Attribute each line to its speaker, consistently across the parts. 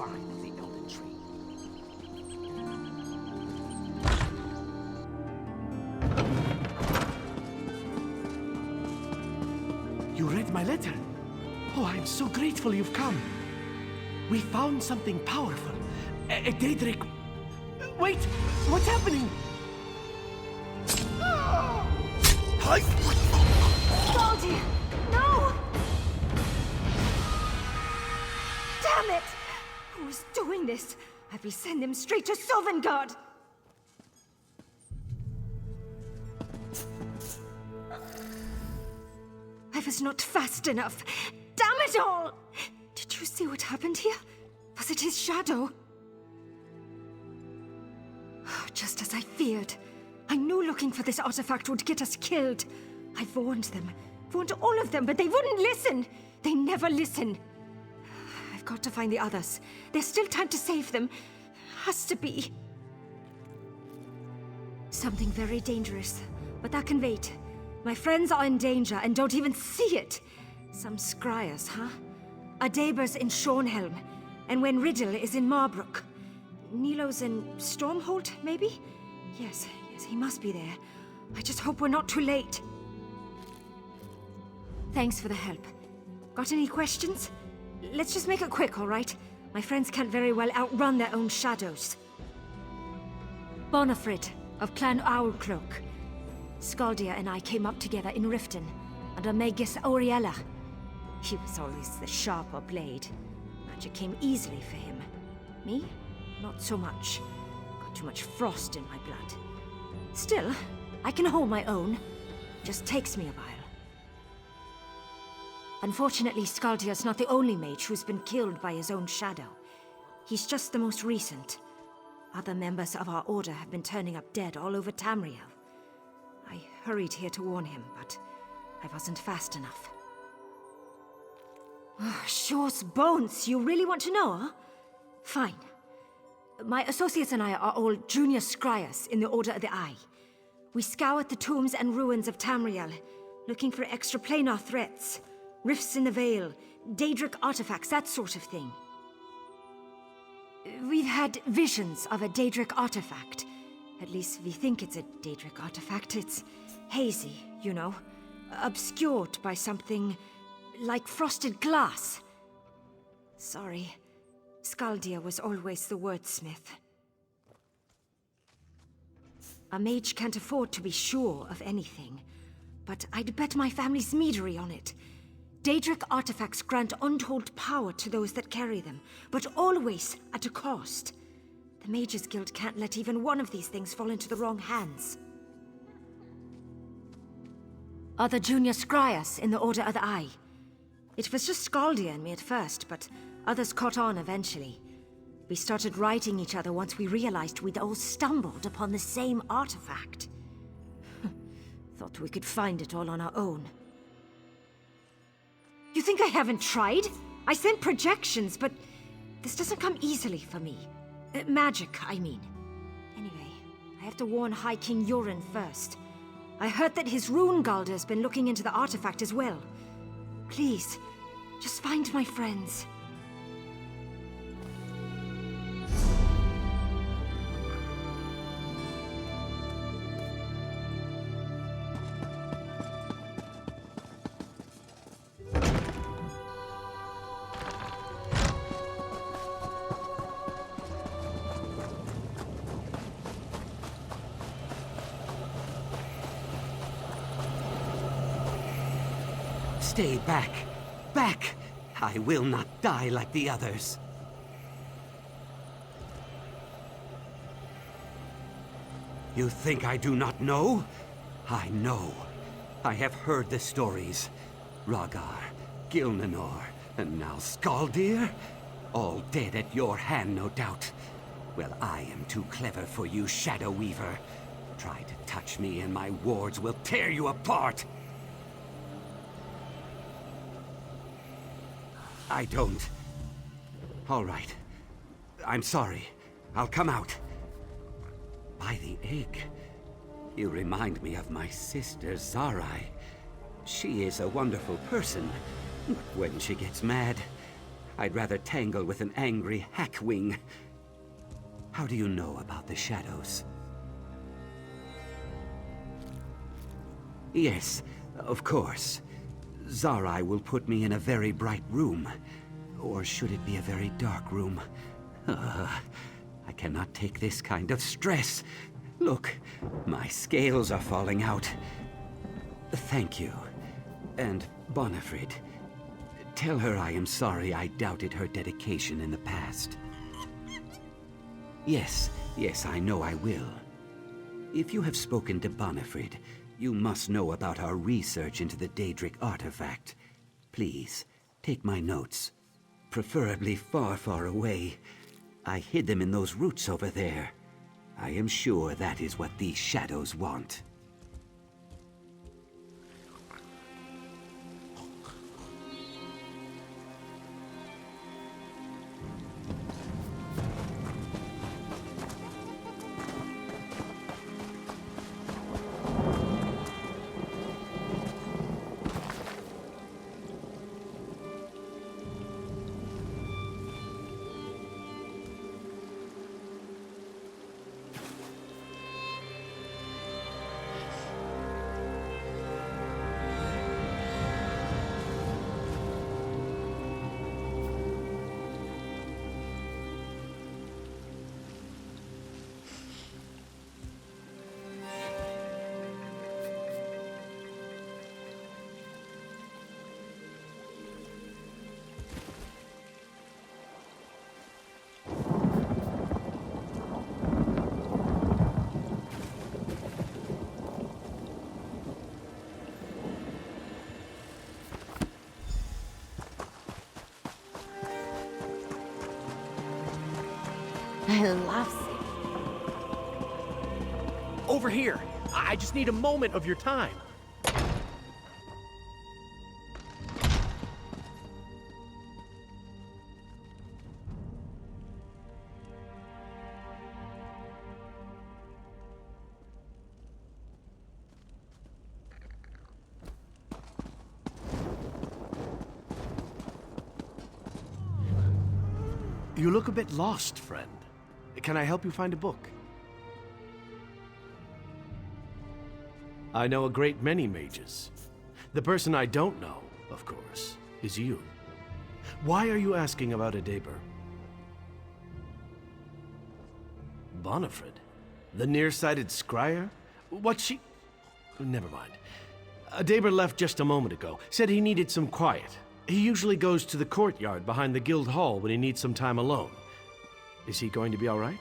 Speaker 1: find the Elden Tree. You read my letter? Oh, I'm so grateful you've come. We found something powerful. A Daedric... Wait! What's happening?
Speaker 2: Skaldir! No! Damn it! Who is doing this? I will send him straight to Sovngarde! I was not fast enough. Damn it all! Did you see what happened here? Was it his shadow? Just as I feared. I knew looking for this artifact would get us killed. I warned them. Warned all of them, but they wouldn't listen. They never listen. I've got to find the others. There's still time to save them. Has to be. Something very dangerous. But that can wait. My friends are in danger and don't even see it. Some scryers, huh? Adabers in Shornhelm. And when Riddle is in Marbrook. Nilo's in Stormhold, maybe? Yes, he must be there. I just hope we're not too late. Thanks for the help. Got any questions? Let's just make it quick, all right? My friends can't very well outrun their own shadows. Bonafrid, of Clan Owlcloak. Skaldir and I came up together in Riften, under Magus Auriella. He was always the sharper blade. Magic came easily for him. Me? Not so much. Got too much frost in my blood. Still, I can hold my own. Just takes me a while. Unfortunately, Skaldir's not the only mage who's been killed by his own shadow. He's just the most recent. Other members of our order have been turning up dead all over Tamriel. I hurried here to warn him, but I wasn't fast enough. Shaw's bones, you really want to know, huh? Fine. My associates and I are all junior scryers in the Order of the Eye. We scoured the tombs and ruins of Tamriel, looking for extraplanar threats, rifts in the veil, Daedric artifacts, that sort of thing. We've had visions of a Daedric artifact. At least we think it's a Daedric artifact. It's hazy, you know, obscured by something like frosted glass. Sorry. Skaldir was always the wordsmith. A mage can't afford to be sure of anything, but I'd bet my family's meadery on it. Daedric artifacts grant untold power to those that carry them, but always at a cost. The Mages Guild can't let even one of these things fall into the wrong hands. Other junior scryers in the Order of the Eye. It was just Skaldir and me at first, but others caught on eventually. We started writing each other once we realized we'd all stumbled upon the same artifact. Thought we could find it all on our own. You think I haven't tried? I sent projections, but this doesn't come easily for me. Magic, I mean. Anyway, I have to warn High King Yoren first. I heard that his rune Galder's been looking into the artifact as well. Please, just find my friends.
Speaker 1: Stay back. Back! I will not die like the others. You think I do not know? I know. I have heard the stories. Ragar, Gilnanor, and now Skaldir? All dead at your hand, no doubt. Well, I am too clever for you, Shadow Weaver. Try to touch me and my wards will tear you apart! I don't. All right. I'm sorry. I'll come out. By the egg. You remind me of my sister, Zarai. She is a wonderful person, but when she gets mad, I'd rather tangle with an angry hackwing. How do you know about the shadows? Yes, of course. Zarai will put me in a very bright room. Or should it be a very dark room? I cannot take this kind of stress. Look, my scales are falling out. Thank you. And Bonifred, tell her I am sorry I doubted her dedication in the past. Yes, I know I will. If you have spoken to Bonifred, you must know about our research into the Daedric artifact. Please, take my notes. Preferably far, far away. I hid them in those roots over there. I am sure that is what these shadows want.
Speaker 3: I love it.
Speaker 4: Over here! I just need a moment of your time. You look a bit lost, friend. Can I help you find a book? I know a great many mages. The person I don't know, of course, is you. Why are you asking about Adaber? Bonifred? The nearsighted scryer? What's she... Never mind. Adaber left just a moment ago. Said he needed some quiet. He usually goes to the courtyard behind the guild hall when he needs some time alone. Is he going to be all right?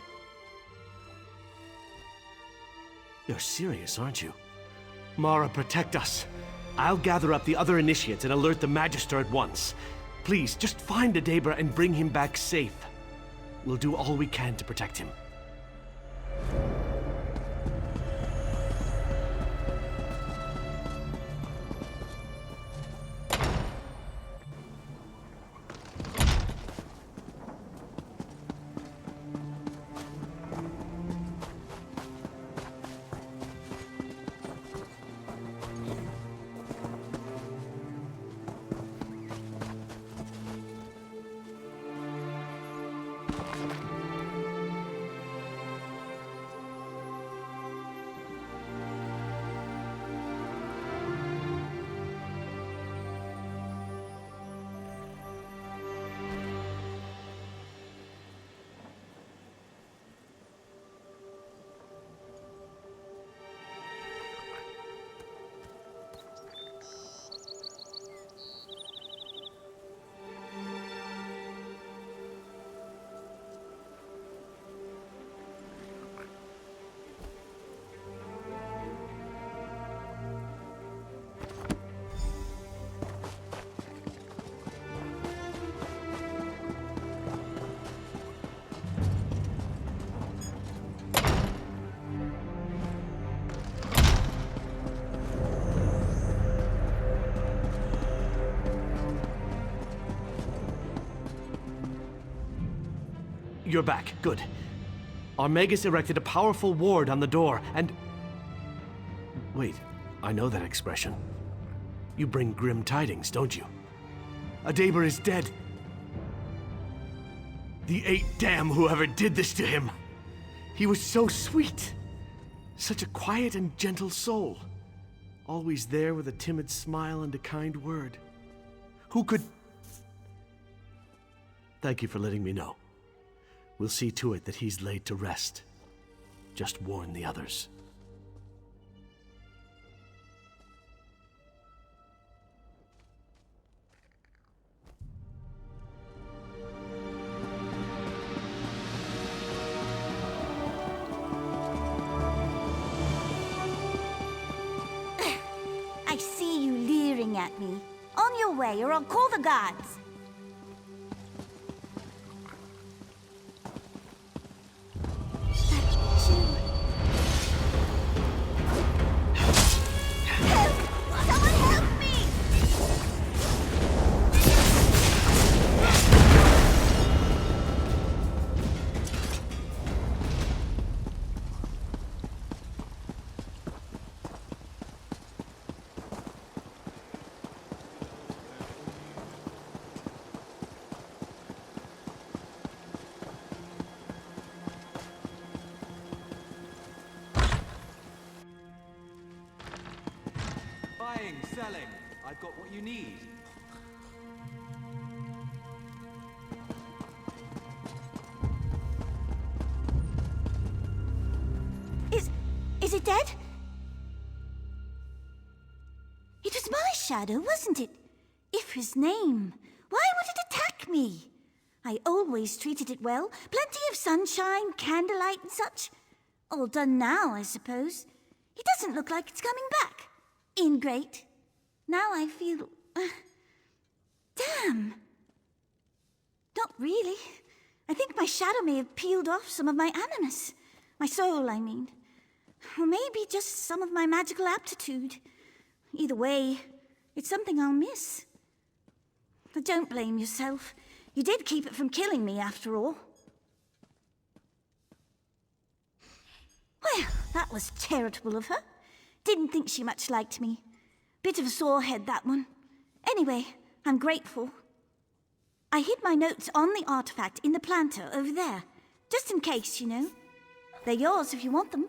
Speaker 4: You're serious, aren't you? Mara, protect us. I'll gather up the other initiates and alert the Magister at once. Please, just find Adaber and bring him back safe. We'll do all we can to protect him. You're back. Good. Our Magus erected a powerful ward on the door, and... Wait, I know that expression. You bring grim tidings, don't you? Adaber is dead. The 8 damn whoever did this to him. He was so sweet. Such a quiet and gentle soul. Always there with a timid smile and a kind word. Who could... Thank you for letting me know. We'll see to it that he's laid to rest. Just warn the others.
Speaker 3: I see you leering at me. On your way, or I'll call the guards.
Speaker 1: Buying, selling. I've got what you need.
Speaker 3: Is it dead? It was my shadow, wasn't it? Ifra's name. Why would it attack me? I always treated it well. Plenty of sunshine, candlelight and such. All done now, I suppose. It doesn't look like it's coming back. Ingrate. Now I feel... damn. Not really. I think my shadow may have peeled off some of my animus. My soul, I mean. Or maybe just some of my magical aptitude. Either way, it's something I'll miss. But don't blame yourself. You did keep it from killing me, after all. Well, that was charitable of her. Didn't think she much liked me. Bit of a sore head, that one. Anyway, I'm grateful. I hid my notes on the artifact in the planter over there. Just in case, you know. They're yours if you want them.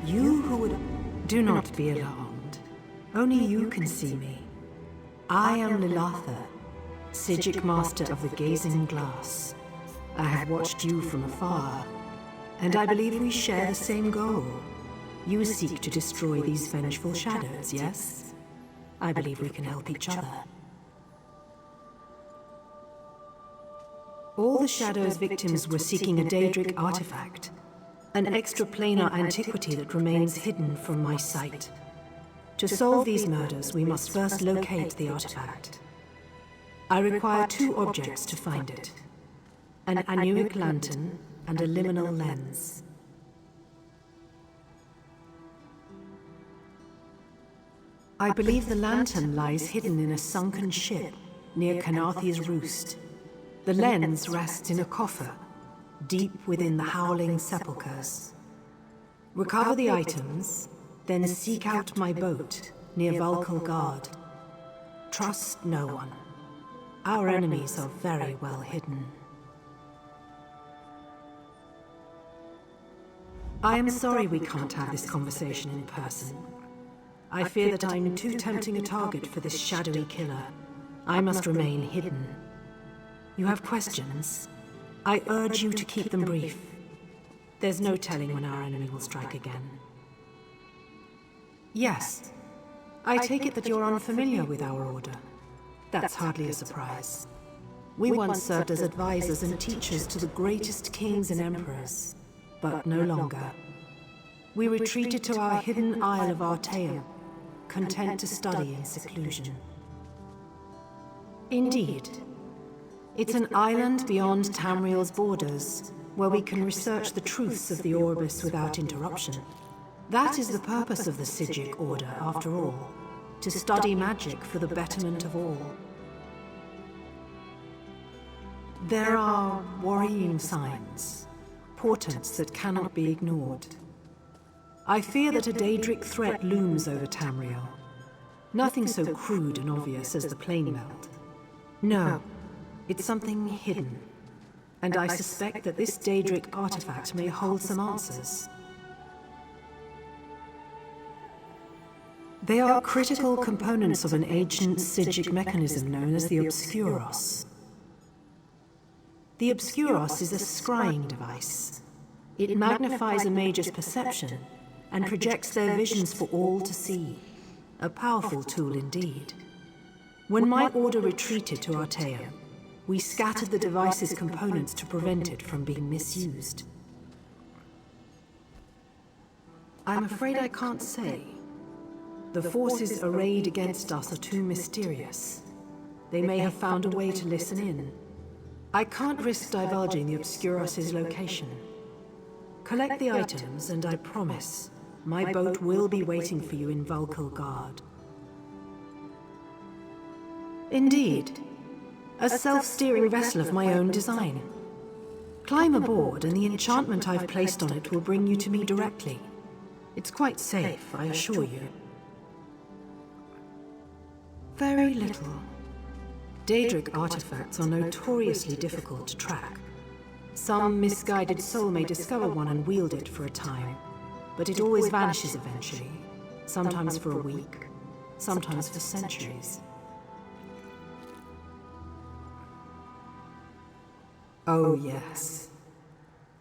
Speaker 5: You who would... Do not be alarmed. Only you can see me. I am Lilatha, Psijic Master of the Gazing Glass. I have watched you from afar, and I believe we share the same goal. You seek to destroy these vengeful shadows, yes? I believe we can help each other. All the Shadow's victims were seeking a Daedric artifact, an extraplanar antiquity that remains hidden from my sight. To solve these murders, we must first locate the artifact. I require 2 objects to find it: an anuic lantern and a liminal lens. I believe the lantern lies hidden in a sunken ship near Kanathi's roost. The lens rests in a coffer, deep within the howling sepulchres. Recover the items, then seek out my boat near Vulcal Guard. Trust no one. Our enemies are very well hidden. I am sorry we can't have this conversation in person. I fear that I'm too tempting a target for this shadowy killer. I must remain hidden. You have questions? I urge you to keep them brief. There's no telling when our enemy will strike again. Yes. I take it that you're unfamiliar with our order. That's hardly a surprise. We once served as advisors and teachers to the greatest kings and emperors, but no longer. We retreated to our hidden Isle of Artaeum, content to study in seclusion. Indeed. It's an island beyond Tamriel's borders, where we can research the truths of the Orbis without interruption. That is the purpose of the Psijic Order, after all, to study magic for the betterment of all. There are worrying signs, portents that cannot be ignored. I fear that a Daedric threat looms over Tamriel. Nothing so crude and obvious as the plane melt. No, it's something hidden. And I suspect that this Daedric artifact may hold some answers. They are critical components of an ancient Psijic mechanism known as the Obscuros. The Obscuros is a scrying device. It magnifies a mage's perception and projects their visions for all to see. A powerful tool indeed. When my order retreated to Artaeum, we scattered the device's components to prevent it from being misused. I'm afraid I can't say. The forces arrayed against us are too mysterious. They may have found a way to listen in. I can't risk divulging the Obscuros' location. Collect the items, and I promise, my boat will be waiting for you in Vulcal Guard. Indeed. A self-steering vessel of my own design. Climb aboard, and the enchantment I've placed on it will bring you to me directly. It's quite safe, I assure you. Very little. Daedric artifacts are notoriously difficult to track. Some misguided soul may discover one and wield it for a time, but it always vanishes eventually. Sometimes for a week, sometimes for centuries. Oh, yes.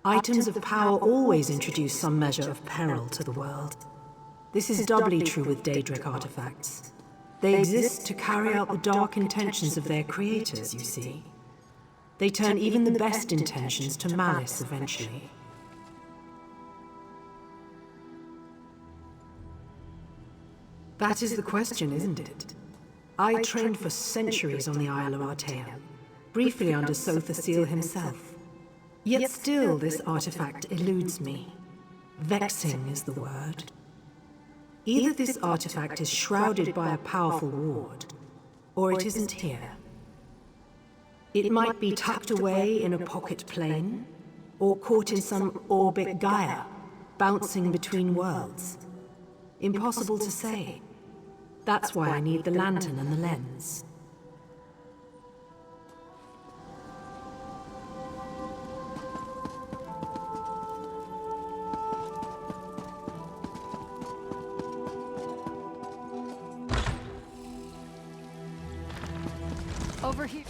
Speaker 5: Items of power always introduce some measure of peril to the world. This is doubly true with Daedric artifacts. They exist to carry out the dark intentions of their creators, you see. They turn even the best intentions to malice eventually. That is the question, isn't it? I trained for centuries on the Isle of Artaeum, briefly under Sothasil himself. Yet still this artifact eludes me. Vexing is the word. Either this artifact is shrouded by a powerful ward, or it isn't here. It might be tucked away in a pocket plane, or caught in some orbit Gaia, bouncing between worlds. Impossible to say. That's why I need the lantern and the lens.
Speaker 2: Over here.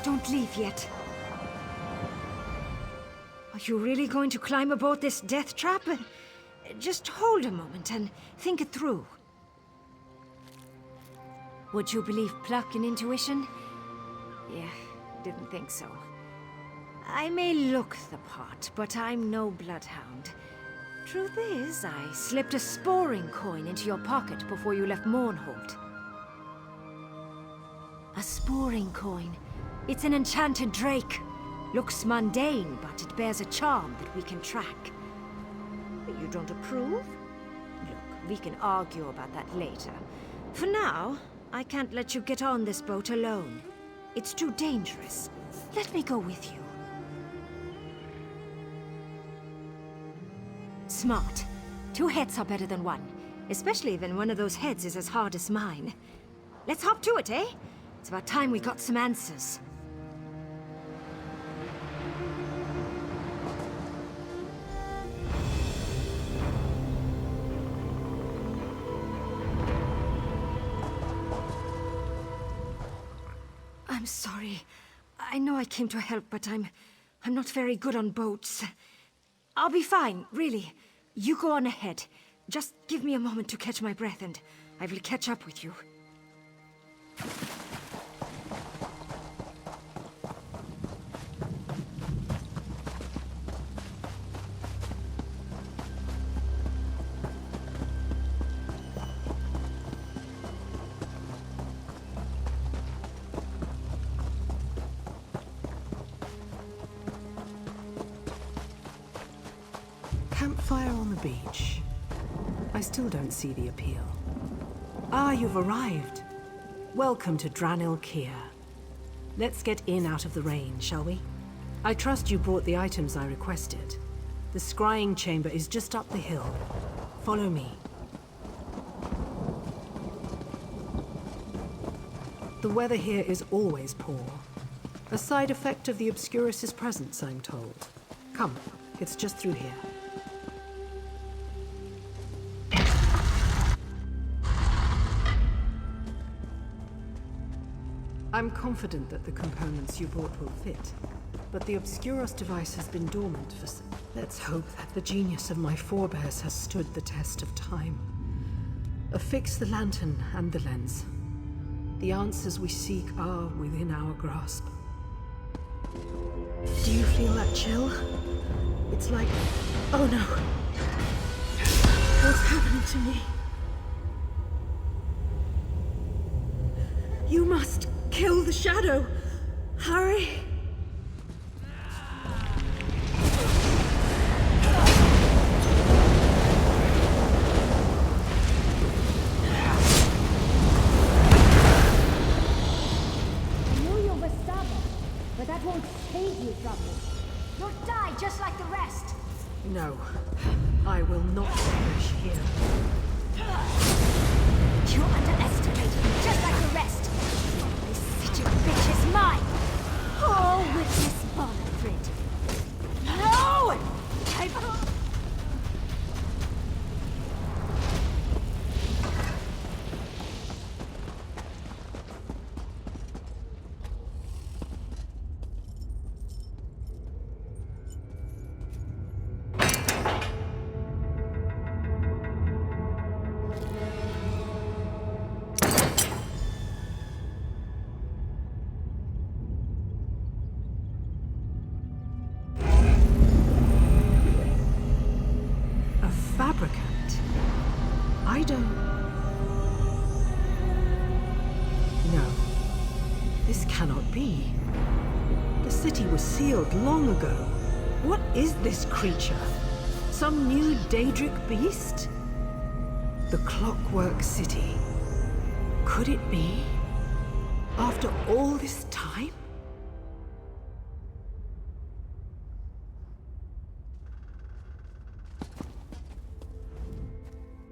Speaker 2: Don't leave yet. Are you really going to climb aboard this death trap? Just hold a moment and think it through. Would you believe pluck and intuition? Yeah, didn't think so. I may look the part, but I'm no bloodhound. Truth is, I slipped a sporing coin into your pocket before you left Mournhold. A sporing coin. It's an enchanted drake. Looks mundane, but it bears a charm that we can track. You don't approve? Look, we can argue about that later. For now, I can't let you get on this boat alone. It's too dangerous. Let me go with you. Smart. 2 heads are better than 1. Especially when one of those heads is as hard as mine. Let's hop to it, eh? It's about time we got some answers. I'm sorry. I know I came to help, but I'm not very good on boats. I'll be fine, really. You go on ahead. Just give me a moment to catch my breath, and I will catch up with you.
Speaker 5: Campfire on the beach. I still don't see the appeal. Ah, you've arrived. Welcome to Dranil Kier. Let's get in out of the rain, shall we? I trust you brought the items I requested. The scrying chamber is just up the hill. Follow me. The weather here is always poor. A side effect of the Obscurus's presence, I'm told. Come, it's just through here. I'm confident that the components you brought will fit, but the Obscuros device has been dormant for some. Let's hope that the genius of my forebears has stood the test of time. Affix the lantern and the lens. The answers we seek are within our grasp. Do you feel that chill? It's like... oh no! What's happening to me? You must kill the shadow! Hurry!
Speaker 2: I know you were stubborn, but that won't save you from me. You'll die just like the rest.
Speaker 5: No, I will not perish here.
Speaker 2: You underestimated me just like the rest. This city bitch is mine. All with this Bonafrid. No!
Speaker 5: Fabricant? I don't... No. This cannot be. The city was sealed long ago. What is this creature? Some new Daedric beast? The Clockwork City. Could it be? After all this time?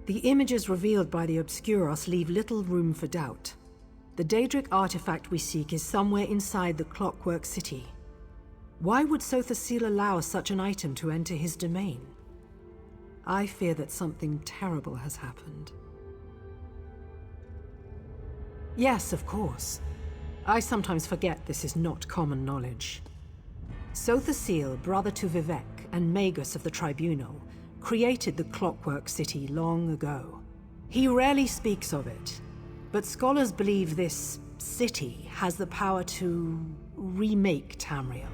Speaker 5: The images revealed by the Obscuros leave little room for doubt. The Daedric artifact we seek is somewhere inside the Clockwork City. Why would Sothasil allow such an item to enter his domain? I fear that something terrible has happened. Yes, of course. I sometimes forget this is not common knowledge. Sothasil, brother to Vivek and Magus of the Tribunal, created the Clockwork City long ago. He rarely speaks of it, but scholars believe this city has the power to remake Tamriel.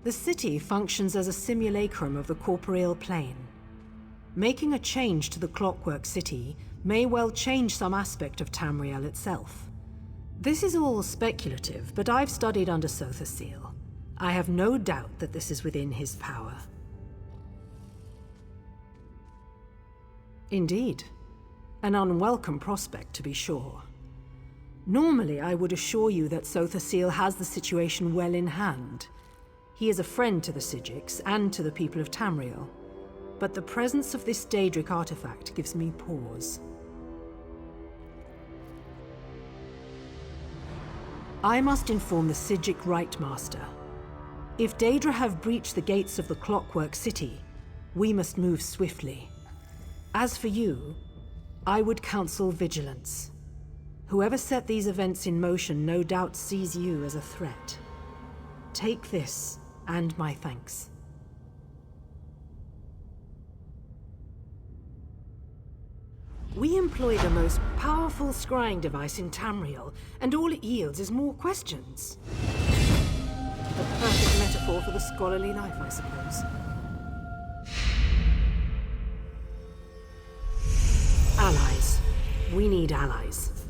Speaker 5: The city functions as a simulacrum of the corporeal plane. Making a change to the Clockwork City may well change some aspect of Tamriel itself. This is all speculative, but I've studied under Sothasil. I have no doubt that this is within his power. Indeed. An unwelcome prospect, to be sure. Normally, I would assure you that Sothasil has the situation well in hand. He is a friend to the Sijiks and to the people of Tamriel. But the presence of this Daedric artifact gives me pause. I must inform the Sijik Rightmaster. If Daedra have breached the gates of the Clockwork City, we must move swiftly. As for you, I would counsel vigilance. Whoever set these events in motion no doubt sees you as a threat. Take this, and my thanks. We employ the most powerful scrying device in Tamriel, and all it yields is more questions. A perfect metaphor for the scholarly life, I suppose. Allies. We need allies.